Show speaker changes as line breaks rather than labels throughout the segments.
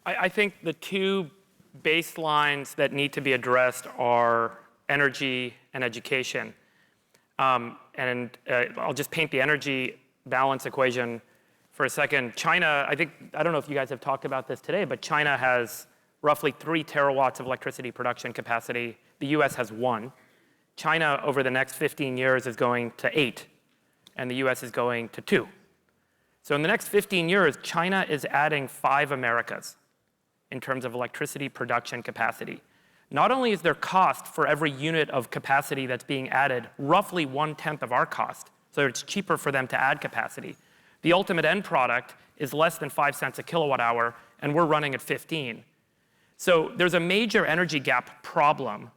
I think the two baselines that need to be addressed are energy and education. I'll just paint the energy balance equation for a second. China, I don't know if you guys have talked about this today, but China has roughly 3 terawatts of electricity production capacity. The US has 1. China, over the next 15 years, is going to 8, and the US is going to 2. So in the next 15 years, China is adding 5 Americas in terms of electricity production capacity. Not only is their cost for every unit of capacity that's being added roughly 1/10 of our cost, so it's cheaper for them to add capacity. The ultimate end product is less than 5 cents a kilowatt hour, and we're running at 15. So there's a major energy gap problem.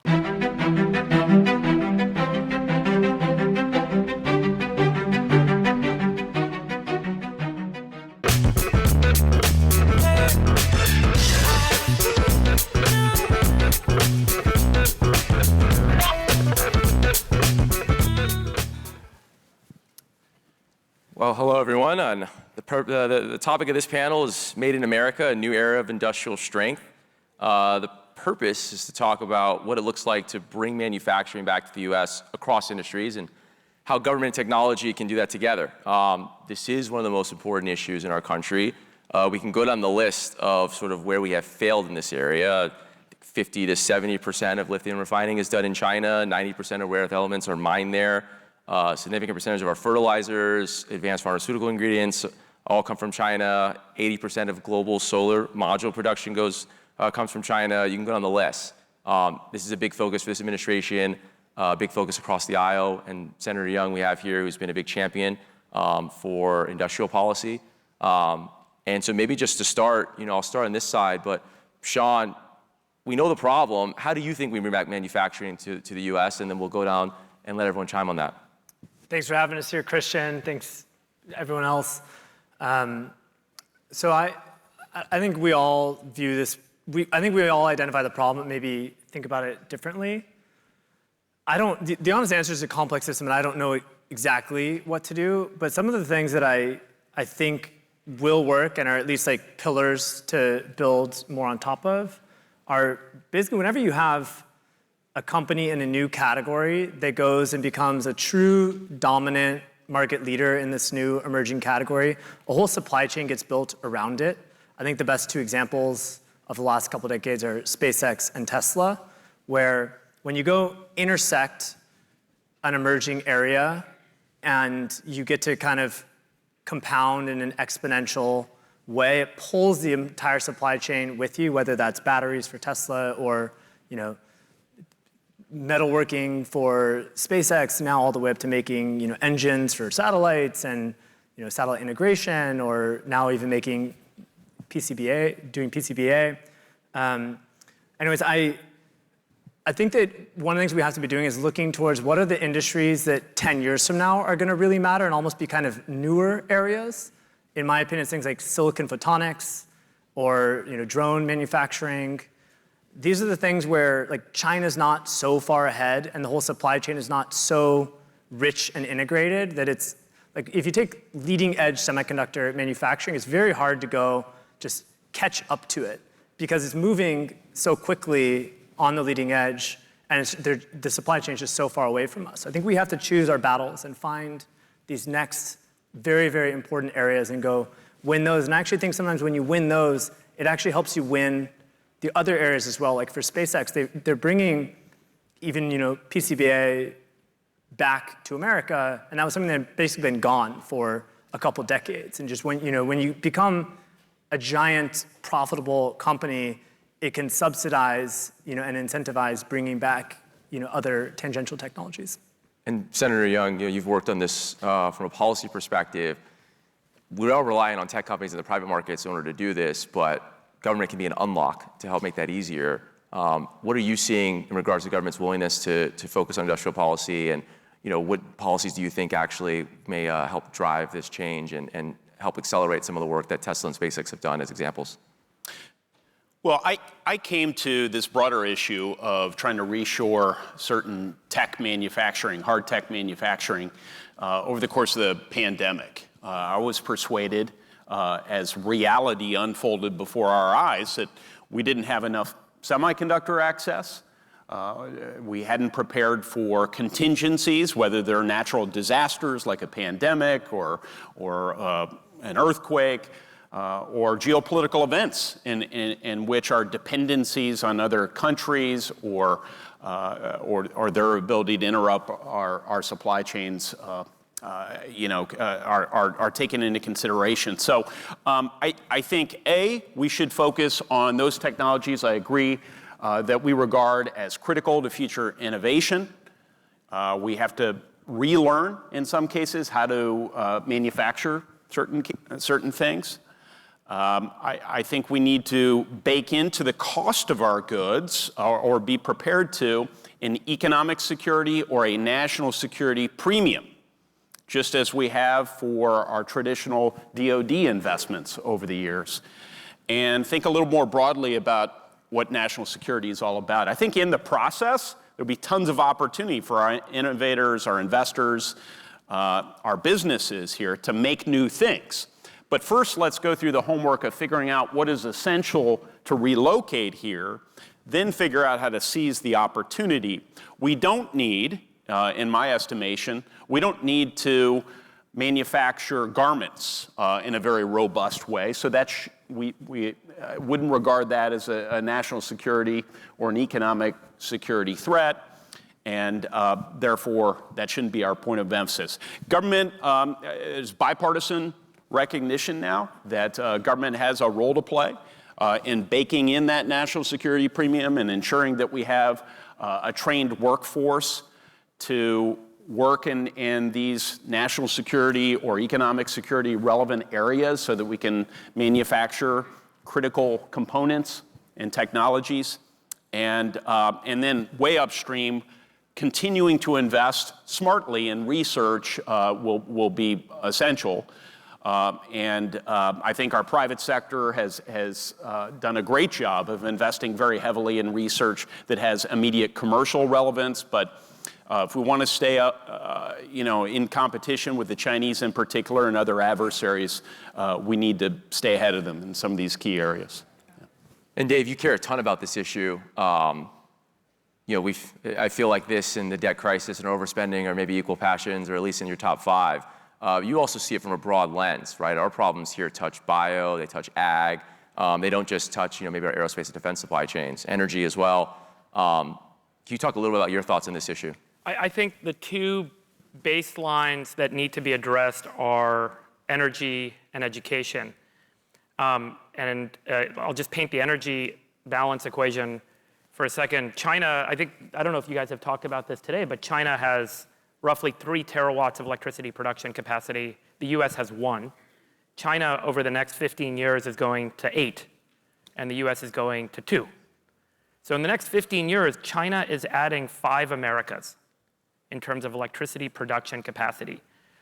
Well, hello everyone. The topic of this panel is Made in America, a new era of industrial strength. The purpose is to talk about what it looks like to bring manufacturing back to the US across industries and how government and technology can do that together. This is one of the most important issues in our country. We can go down the list of sort of where we have failed in this area. 50 to 70% of lithium refining is done in China. 90% of rare earth elements are mined there. Significant percentage of our fertilizers, advanced pharmaceutical ingredients, all come from China. 80% of global solar module production comes from China. You can go down the list. This is a big focus for this administration, big focus across the aisle. And Senator Young we have here, who's been a big champion for industrial policy. And so maybe just to start, I'll start on this side, but Shaun, we know the problem. How do you think we bring back manufacturing to the US? And then we'll go down and let everyone chime on that.
Thanks for having us here, Christian. Thanks, everyone else. So I think we all view this, I think we all identify the problem, maybe think about it differently. The honest answer is a complex system, and I don't know exactly what to do, but some of the things that I think will work and are at least like pillars to build more on top of are basically whenever you have a company in a new category that goes and becomes a true dominant market leader in this new emerging category, a whole supply chain gets built around it. I think the best 2 examples of the last couple of decades are SpaceX and Tesla, where when you go intersect an emerging area and you get to kind of compound in an exponential way, it pulls the entire supply chain with you, whether that's batteries for Tesla or, metalworking for SpaceX, now all the way up to making engines for satellites and satellite integration, or now even making doing PCBA. Anyways, I think that one of the things we have to be doing is looking towards what are the industries that 10 years from now are going to really matter and almost be kind of newer areas. In my opinion, it's things like silicon photonics or drone manufacturing. These are the things where China's not so far ahead and the whole supply chain is not so rich and integrated that it's if you take leading edge semiconductor manufacturing, it's very hard to go just catch up to it because it's moving so quickly on the leading edge and the supply chain is just so far away from us. I think we have to choose our battles and find these next very, very important areas and go win those. And I actually think sometimes when you win those, it actually helps you win the other areas as well. Like for SpaceX, they're bringing even PCBA back to America, and that was something that had basically been gone for a couple decades. And just when you become a giant profitable company, it can subsidize and incentivize bringing back other tangential technologies.
And Senator Young, you've worked on this from a policy perspective. We're all relying on tech companies in the private markets in order to do this, but government can be an unlock to help make that easier. What are you seeing in regards to government's willingness to focus on industrial policy, and what policies do you think actually may help drive this change and help accelerate some of the work that Tesla and SpaceX have done as examples?
Well, I came to this broader issue of trying to reshore certain tech manufacturing, hard tech manufacturing, over the course of the pandemic. I was persuaded as reality unfolded before our eyes, that we didn't have enough semiconductor access. We hadn't prepared for contingencies, whether they're natural disasters like a pandemic or an earthquake, or geopolitical events in which our dependencies on other countries or their ability to interrupt our supply chains are taken into consideration. So I think, we should focus on those technologies, I agree, that we regard as critical to future innovation. We have to relearn, in some cases, how to manufacture certain things. I think we need to bake into the cost of our goods or be prepared to an economic security or a national security premium, just as we have for our traditional DoD investments over the years. And think a little more broadly about what national security is all about. I think in the process, there'll be tons of opportunity for our innovators, our investors, our businesses here to make new things. But first, let's go through the homework of figuring out what is essential to relocate here, then figure out how to seize the opportunity. We don't need, in my estimation, we don't need to manufacture garments in a very robust way. So that we wouldn't regard that as a national security or an economic security threat. And therefore, that shouldn't be our point of emphasis. Government is bipartisan recognition now that government has a role to play in baking in that national security premium and ensuring that we have a trained workforce to work in these national security or economic security relevant areas so that we can manufacture critical components and technologies. And then way upstream, continuing to invest smartly in research will be essential. I think our private sector has done a great job of investing very heavily in research that has immediate commercial relevance. But if we want to stay in competition with the Chinese in particular and other adversaries, we need to stay ahead of them in some of these key areas. Yeah.
And Dave, you care a ton about this issue. I feel like this and the debt crisis and overspending are maybe equal passions, or at least in your top 5. You also see it from a broad lens, right? Our problems here touch bio, they touch ag. They don't just touch, maybe our aerospace and defense supply chains, energy as well. Can you talk a little bit about your thoughts on this issue?
I think the two baselines that need to be addressed are energy and education. I'll just paint the energy balance equation for a second. China, I don't know if you guys have talked about this today, but China has roughly 3 terawatts of electricity production capacity. The US has 1. China, over the next 15 years, is going to 8, and the US is going to 2. So in the next 15 years, China is adding 5 Americas in terms of electricity production capacity.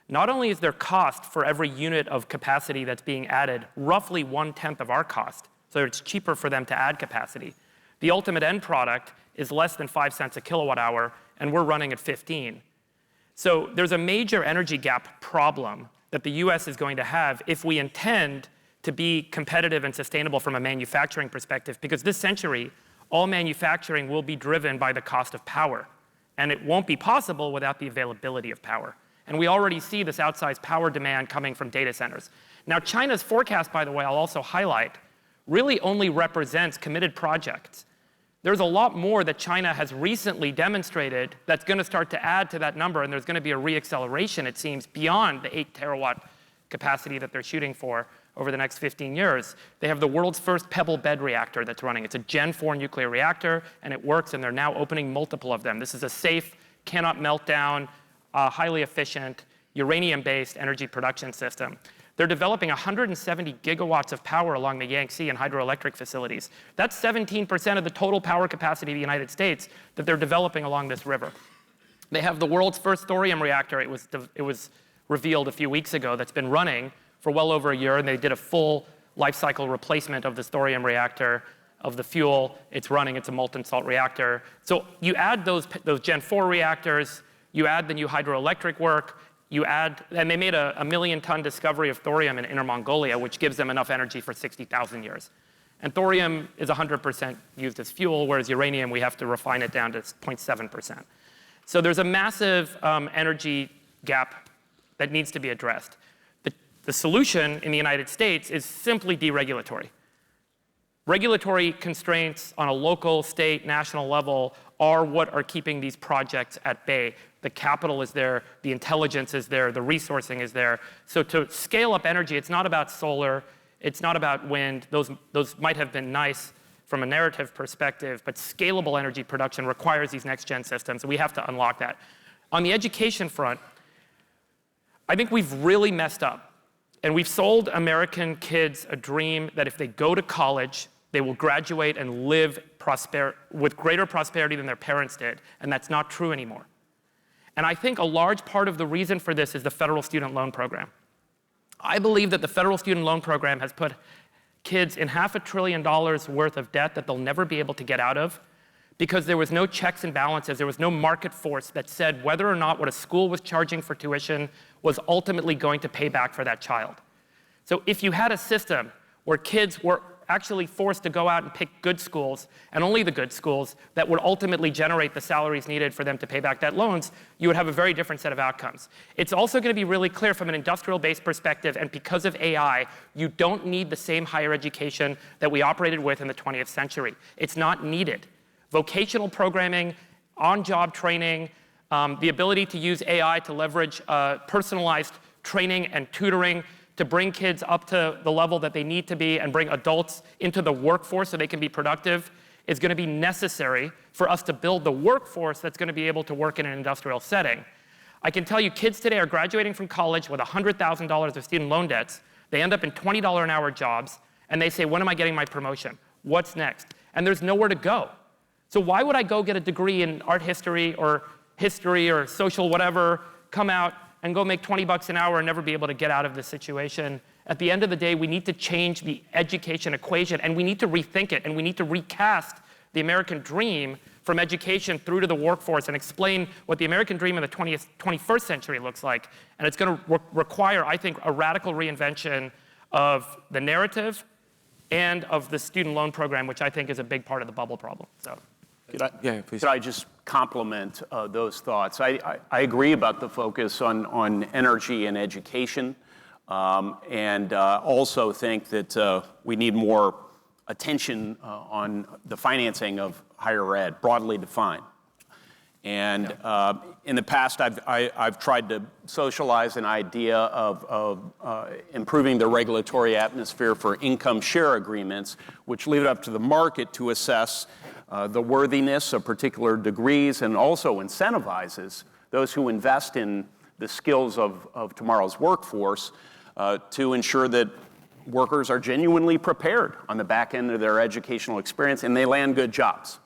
Not only is their cost for every unit of capacity that's being added roughly 1/10 of our cost, so it's cheaper for them to add capacity, the ultimate end product is less than 5 cents a kilowatt hour, and we're running at 15. So there's a major energy gap problem that the US is going to have if we intend to be competitive and sustainable from a manufacturing perspective, because this century, all manufacturing will be driven by the cost of power. And it won't be possible without the availability of power. And we already see this outsized power demand coming from data centers. Now, China's forecast, by the way, I'll also highlight, really only represents committed projects. There's a lot more that China has recently demonstrated that's going to start to add to that number, and there's going to be a reacceleration, it seems, beyond the 8 terawatt capacity that they're shooting for over the next 15 years. They have the world's first pebble bed reactor that's running. It's a Gen 4 nuclear reactor, and it works, and they're now opening multiple of them. This is a safe, cannot melt down, highly efficient, uranium-based energy production system. They're developing 170 gigawatts of power along the Yangtze and hydroelectric facilities. That's 17% of the total power capacity of the United States that they're developing along this river. They have the world's first thorium reactor. It was revealed a few weeks ago that's been running for well over a year, and they did a full life cycle replacement of this thorium reactor, of the fuel. It's running, it's a molten salt reactor. So you add those Gen 4 reactors, you add the new hydroelectric work, you add, and they made a 1 million-ton discovery of thorium in Inner Mongolia, which gives them enough energy for 60,000 years. And thorium is 100% used as fuel, whereas uranium, we have to refine it down to 0.7%. So there's a massive energy gap that needs to be addressed. The solution in the United States is simply deregulatory. Regulatory constraints on a local, state, national level are what are keeping these projects at bay. The capital is there, the intelligence is there, the resourcing is there. So to scale up energy, it's not about solar, it's not about wind. Those might have been nice from a narrative perspective, but scalable energy production requires these next-gen systems, and we have to unlock that. On the education front, I think we've really messed up. And we've sold American kids a dream that if they go to college, they will graduate and live with greater prosperity than their parents did, and that's not true anymore. And I think a large part of the reason for this is the federal student loan program. I believe that the federal student loan program has put kids in $500 billion worth of debt that they'll never be able to get out of because there was no checks and balances, there was no market force that said whether or not what a school was charging for tuition was ultimately going to pay back for that child. So if you had a system where kids were actually forced to go out and pick good schools, and only the good schools that would ultimately generate the salaries needed for them to pay back that loans, you would have a very different set of outcomes. It's also going to be really clear from an industrial-based perspective, and because of AI, you don't need the same higher education that we operated with in the 20th century. It's not needed. Vocational programming, on-job training, the ability to use AI to leverage personalized training and tutoring to bring kids up to the level that they need to be and bring adults into the workforce so they can be productive is going to be necessary for us to build the workforce that's going to be able to work in an industrial setting. I can tell you kids today are graduating from college with $100,000 of student loan debts. They end up in $20 an hour jobs, and they say, when am I getting my promotion? What's next? And there's nowhere to go. So why would I go get a degree in art history or social whatever, come out, and go make 20 bucks an hour and never be able to get out of this situation? At the end of the day, we need to change the education equation, and we need to rethink it, and we need to recast the American dream from education through to the workforce and explain what the American dream in the 21st century looks like. And it's going to require, I think, a radical reinvention of the narrative and of the student loan program, which I think is a big part of the bubble problem. So.
Please.
Could I just complement those thoughts? I agree about the focus on energy and education, and also think that we need more attention on the financing of higher ed, broadly defined. And in the past, I've tried to socialize an idea of improving the regulatory atmosphere for income share agreements, which leave it up to the market to assess the worthiness of particular degrees and also incentivizes those who invest in the skills of tomorrow's workforce to ensure that workers are genuinely prepared on the back end of their educational experience and they land good jobs.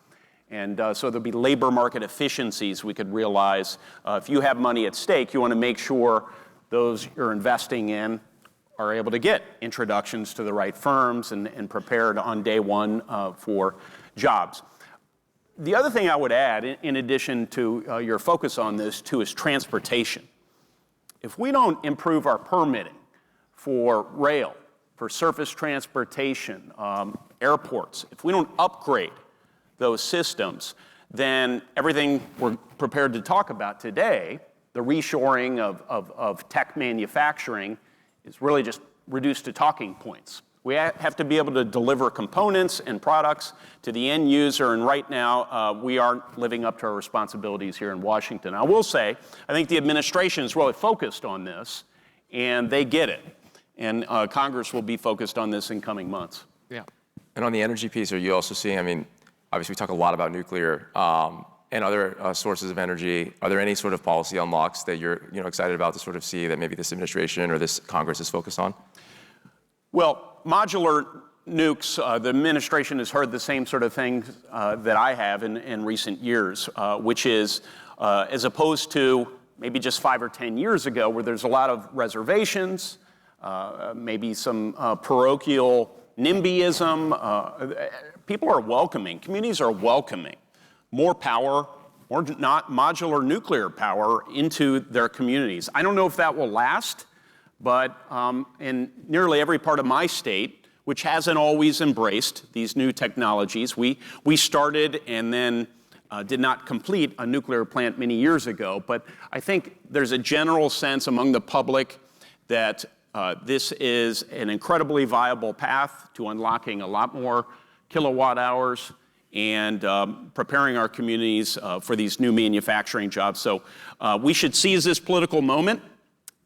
And so there'll be labor market efficiencies we could realize. If you have money at stake, you want to make sure those you're investing in are able to get introductions to the right firms and prepared on day one for jobs. The other thing I would add, in addition to your focus on this too, is transportation. If we don't improve our permitting for rail, for surface transportation, airports, if we don't upgrade those systems, then everything we're prepared to talk about today, the reshoring of tech manufacturing, is really just reduced to talking points. We have to be able to deliver components and products to the end user, and right now we aren't living up to our responsibilities here in Washington. I will say, I think the administration is really focused on this, and they get it. And Congress will be focused on this in coming months.
Yeah. And on the energy piece, are you also seeing, obviously we talk a lot about nuclear and other sources of energy. Are there any sort of policy unlocks that you're excited about to sort of see that maybe this administration or this Congress is focused on?
Well, modular nukes, the administration has heard the same sort of things that I have in recent years, which is as opposed to maybe just 5 or 10 years ago where there's a lot of reservations, maybe some parochial NIMBYism. People are welcoming, communities are welcoming more power or not modular nuclear power into their communities. I don't know if that will last, but in nearly every part of my state, which hasn't always embraced these new technologies, we started and then did not complete a nuclear plant many years ago. But I think there's a general sense among the public that this is an incredibly viable path to unlocking a lot more kilowatt hours and preparing our communities for these new manufacturing jobs. So we should seize this political moment.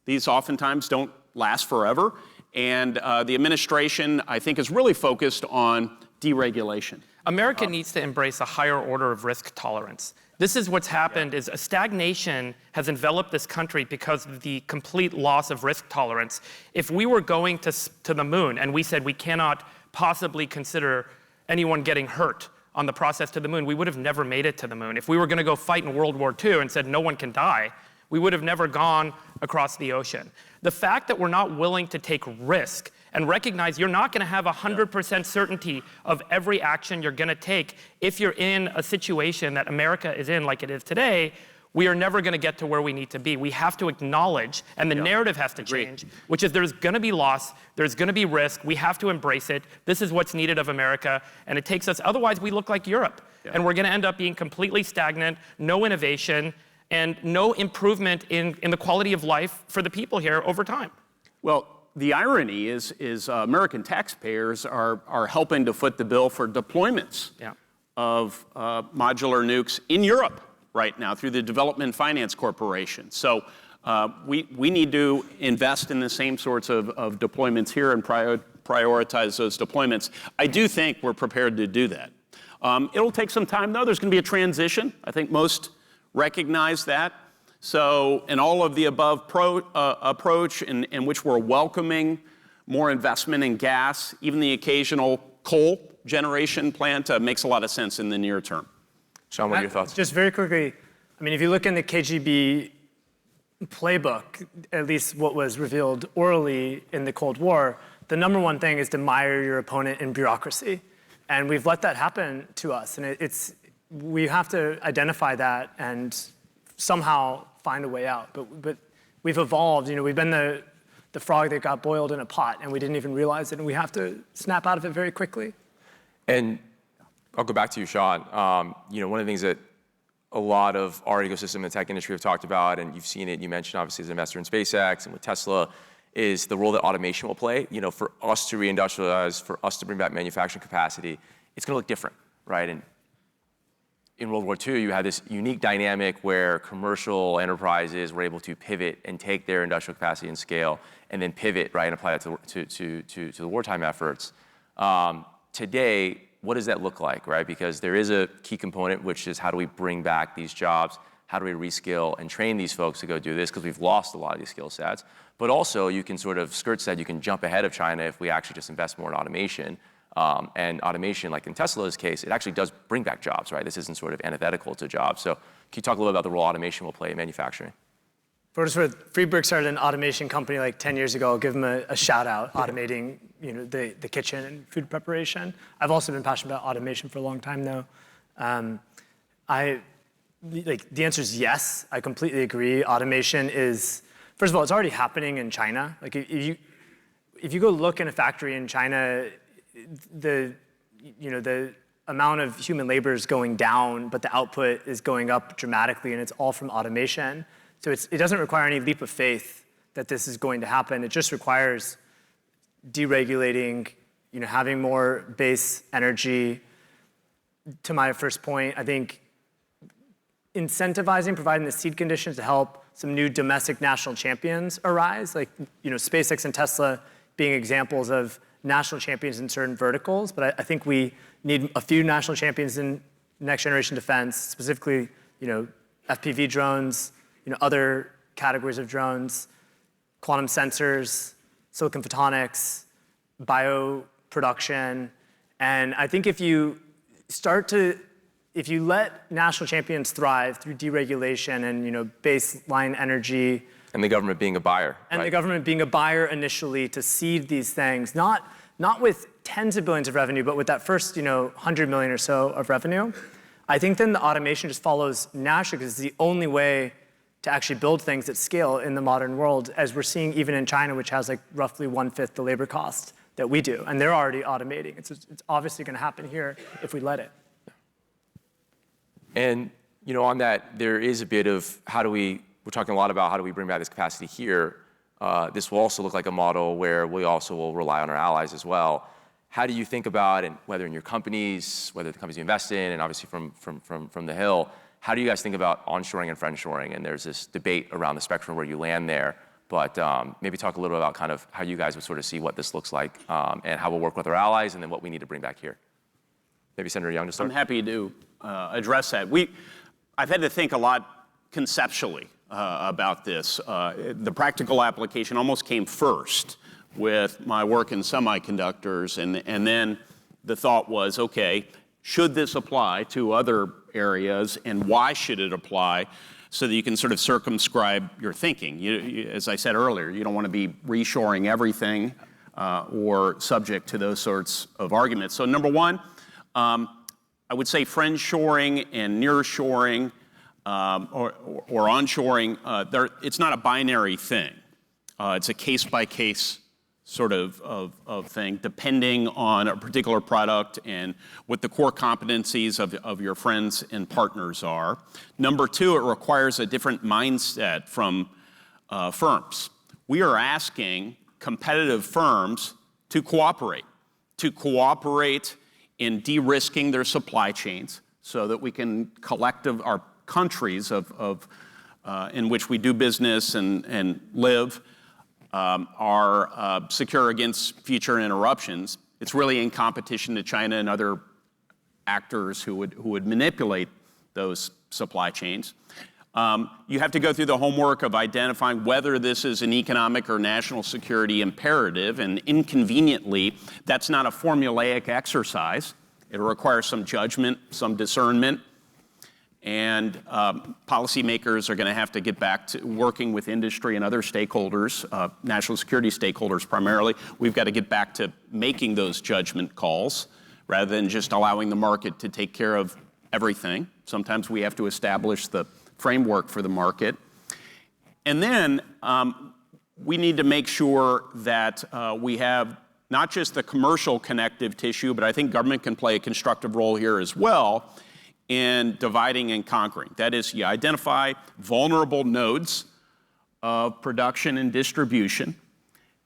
These oftentimes don't last forever. And the administration, I think, is really focused on deregulation.
America needs to embrace a higher order of risk tolerance. This is what's happened is a stagnation has enveloped this country because of the complete loss of risk tolerance. If we were going to the moon and we said we cannot possibly consider anyone getting hurt on the process to the moon, we would have never made it to the moon. If we were going to go fight in World War II and said no one can die, we would have never gone across the ocean. The fact that we're not willing to take risk and recognize you're not going to have 100% certainty of every action you're going to take if you're in a situation that America is in like it is today, we are never going to get to where we need to be. We have to acknowledge, and the narrative has to change, which is there's going to be loss, there's going to be risk, we have to embrace it. This is what's needed of America, and it takes us, otherwise we look like Europe. And we're going to end up being completely stagnant, no innovation, and no improvement in the quality of life for the people here over time.
Well, the irony is American taxpayers are helping to foot the bill for deployments of modular nukes in Europe right now through the Development Finance Corporation. So we need to invest in the same sorts of deployments here and prioritize those deployments. I do think we're prepared to do that. It'll take some time, though. There's going to be a transition. I think most recognize that. So in all of the above approach in which we're welcoming more investment in gas, even the occasional coal generation plant makes a lot of sense in the near term.
Shaun, what are your thoughts?
Just very quickly, I mean, if you look in the KGB playbook, at least what was revealed orally in the Cold War, the number one thing is to mire your opponent in bureaucracy. And we've let that happen to us. And we have to identify that and somehow find a way out. But we've evolved. You know, we've been the frog that got boiled in a pot, and we didn't even realize it. And we have to snap out of it very quickly.
And I'll go back to you, Shaun. You know, one of the things that a lot of our ecosystem in the tech industry have talked about, and you've seen it, you mentioned obviously as an investor in SpaceX and with Tesla, is the role that automation will play. You know, for us to reindustrialize, for us to bring back manufacturing capacity, it's going to look different, right? And in World War II, you had this unique dynamic where commercial enterprises were able to pivot and take their industrial capacity and scale, and then pivot, right, and apply that to the wartime efforts. Today, what does that look like, right? Because there is a key component, which is how do we bring back these jobs? How do we reskill and train these folks to go do this? Because we've lost a lot of these skill sets. But also, you can sort of, Skirt said, you can jump ahead of China if we actually just invest more in automation. And automation, like in Tesla's case, it actually does bring back jobs, right? This isn't sort of antithetical to jobs. So can you talk a little about the role automation will play in manufacturing?
Friedberg started an automation company like 10 years ago. I'll give him a shout out, automating the kitchen and food preparation. I've also been passionate about automation for a long time, though. The answer is yes. I completely agree. Automation is, first of all, it's already happening in China. Like if you go look in a factory in China, the amount of human labor is going down, but the output is going up dramatically, and it's all from automation. So it doesn't require any leap of faith that this is going to happen. It just requires deregulating, having more base energy. To my first point, I think incentivizing, providing the seed conditions to help some new domestic national champions arise, like SpaceX and Tesla being examples of national champions in certain verticals. But I think we need a few national champions in next generation defense, specifically, FPV drones, other categories of drones, quantum sensors, silicon photonics, bioproduction. And I think if you let national champions thrive through deregulation and baseline energy,
and the government being a buyer,
and
right?
the government being a buyer initially to seed these things, not with tens of billions of revenue, but with that first 100 million or so of revenue, I think then the automation just follows naturally because it's the only way to actually build things at scale in the modern world, as we're seeing even in China, which has like roughly 1/5 the labor cost that we do, and they're already automating. It's obviously going to happen here if we let it.
And on that, there is a bit of we're talking a lot about how do we bring back this capacity here. This will also look like a model where we also will rely on our allies as well. How do you think about, and whether in your companies, whether the companies you invest in, and obviously from the Hill, how do you guys think about onshoring and friendshoring? And there's this debate around the spectrum where you land there, but maybe talk a little about kind of how you guys would sort of see what this looks like and how we'll work with our allies and then what we need to bring back here. Maybe Senator Young to start.
I'm happy to address that. I've had to think a lot conceptually about this. The practical application almost came first with my work in semiconductors, and then the thought was, okay, should this apply to other areas, and why should it apply, so that you can sort of circumscribe your thinking. As I said earlier, you don't want to be reshoring everything or subject to those sorts of arguments. So number one, I would say friendshoring and nearshoring or onshoring, it's not a binary thing. It's a case-by-case sort of thing, depending on a particular product and what the core competencies of your friends and partners are. Number two, it requires a different mindset from firms. We are asking competitive firms to cooperate in de-risking their supply chains so that we can our countries in which we do business and live are secure against future interruptions. It's really in competition to China and other actors who would manipulate those supply chains. You have to go through the homework of identifying whether this is an economic or national security imperative, and inconveniently, that's not a formulaic exercise. It requires some judgment, some discernment, and policymakers are going to have to get back to working with industry and other stakeholders, national security stakeholders primarily. We've got to get back to making those judgment calls rather than just allowing the market to take care of everything. Sometimes we have to establish the framework for the market. And then we need to make sure that we have not just the commercial connective tissue, but I think government can play a constructive role here as well in dividing and conquering. That is, you identify vulnerable nodes of production and distribution,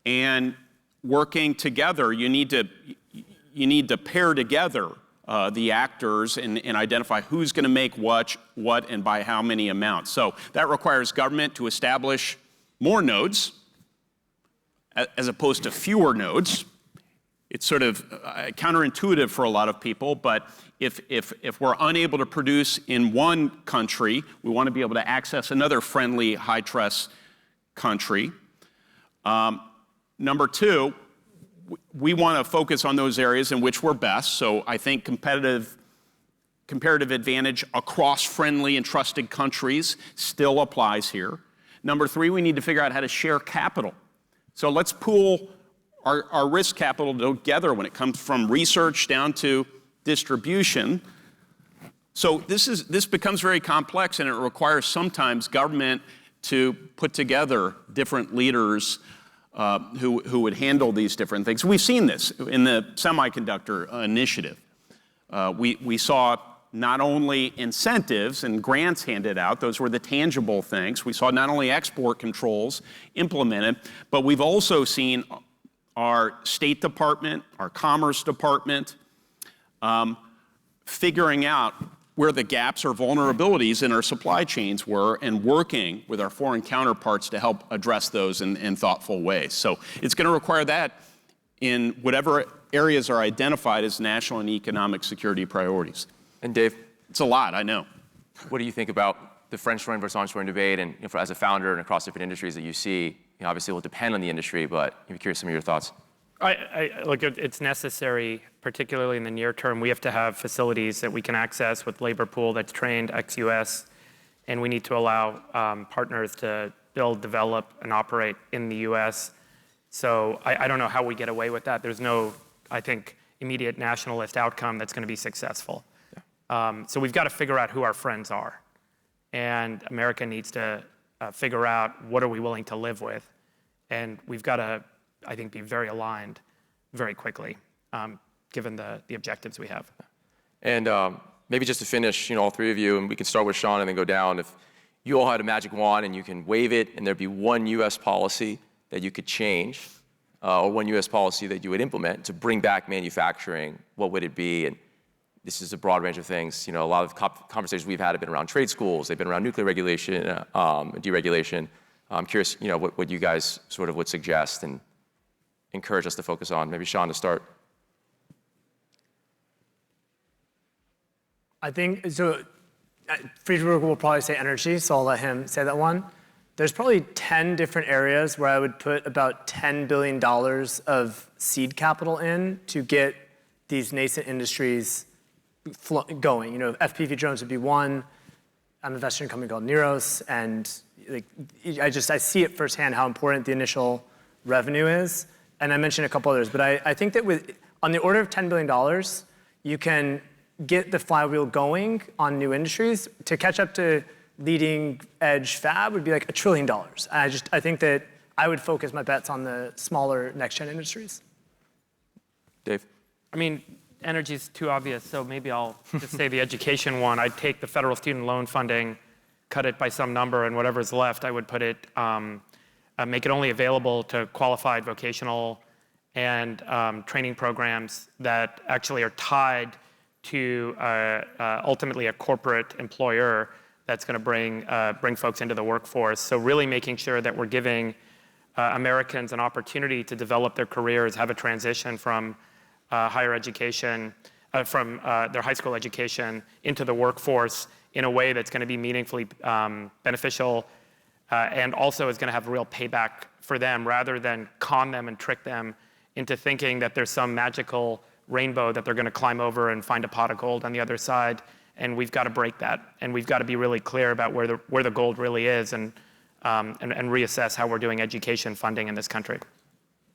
and working together, you need to pair together the actors and identify who's going to make what and by how many amounts. So that requires government to establish more nodes as opposed to fewer nodes. It's sort of counterintuitive for a lot of people, but if we're unable to produce in one country, we want to be able to access another friendly, high-trust country. Number two, we want to focus on those areas in which we're best. So I think comparative advantage across friendly and trusted countries still applies here. Number three, we need to figure out how to share capital. So let's pool our risk capital together when it comes from research down to distribution. So this becomes very complex, and it requires sometimes government to put together different leaders who would handle these different things. We've seen this in the semiconductor initiative. We saw not only incentives and grants handed out, those were the tangible things. We saw not only export controls implemented, but we've also seen our State Department, our Commerce Department, figuring out where the gaps or vulnerabilities in our supply chains were and working with our foreign counterparts to help address those in thoughtful ways. So it's going to require that in whatever areas are identified as national and economic security priorities.
And Dave,
it's a lot, I know.
What do you think about the friendshoring versus onshoring debate, and as a founder and across different industries that you see? Obviously it will depend on the industry, but I'm curious some of your thoughts.
Look, it's necessary, particularly in the near term. We have to have facilities that we can access with labor pool that's trained ex-US, and we need to allow partners to build, develop, and operate in the US. So I don't know how we get away with that. There's no, I think, immediate nationalist outcome that's going to be successful. So we've got to figure out who our friends are. And America needs to figure out what are we willing to live with. And we've got to, I think, be very aligned very quickly, given the objectives we have.
And maybe just to finish, all three of you, and we can start with Shaun and then go down. If you all had a magic wand and you can wave it and there'd be one US policy that you could change, or one US policy that you would implement to bring back manufacturing, what would it be? And this is a broad range of things. A lot of conversations we've had have been around trade schools, they've been around nuclear regulation, deregulation. I'm curious, what you guys sort of would suggest and encourage us to focus on. Maybe Shaun to start.
I think, so Friedberg will probably say energy, so I'll let him say that one. There's probably 10 different areas where I would put about $10 billion of seed capital in to get these nascent industries going. FPV drones would be one. I'm investing in a company called Neros, and I see it firsthand how important the initial revenue is. And I mentioned a couple others, but I think that on the order of $10 billion, you can get the flywheel going on new industries. To catch up to leading edge fab would be like $1 trillion. I think that I would focus my bets on the smaller next gen industries.
Dave?
I mean, energy is too obvious, so maybe I'll just say the education one. I'd take the federal student loan funding, cut it by some number, and whatever's left, I would put it, make it only available to qualified vocational and training programs that actually are tied to ultimately a corporate employer that's going to bring folks into the workforce. So really making sure that we're giving Americans an opportunity to develop their careers, have a transition from higher education, from their high school education into the workforce in a way that's going to be meaningfully beneficial and also is going to have real payback for them, rather than con them and trick them into thinking that there's some magical rainbow that they're going to climb over and find a pot of gold on the other side. And we've got to break that. And we've got to be really clear about where the gold really is and reassess how we're doing education funding in this country.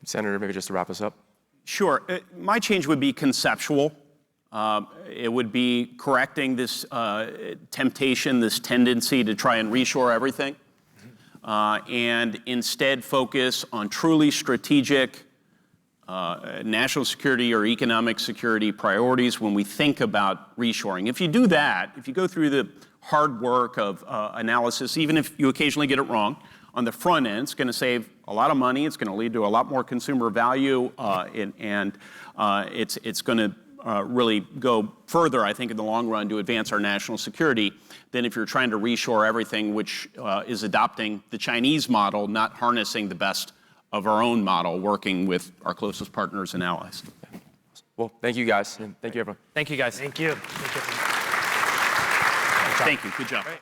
Senator, maybe just to wrap us up.
Sure. My change would be conceptual. It would be correcting this temptation, this tendency to try and reshore everything, and instead focus on truly strategic national security or economic security priorities when we think about reshoring. If you do that, if you go through the hard work of analysis, even if you occasionally get it wrong, on the front end, it's going to save a lot of money. It's going to lead to a lot more consumer value, and it's going to really go further, I think, in the long run to advance our national security than if you're trying to reshore everything, which is adopting the Chinese model, not harnessing the best of our own model, working with our closest partners and allies.
Well, thank you guys, and thank you everyone.
Thank you guys.
Thank you.
Thank you. Good job.
Great.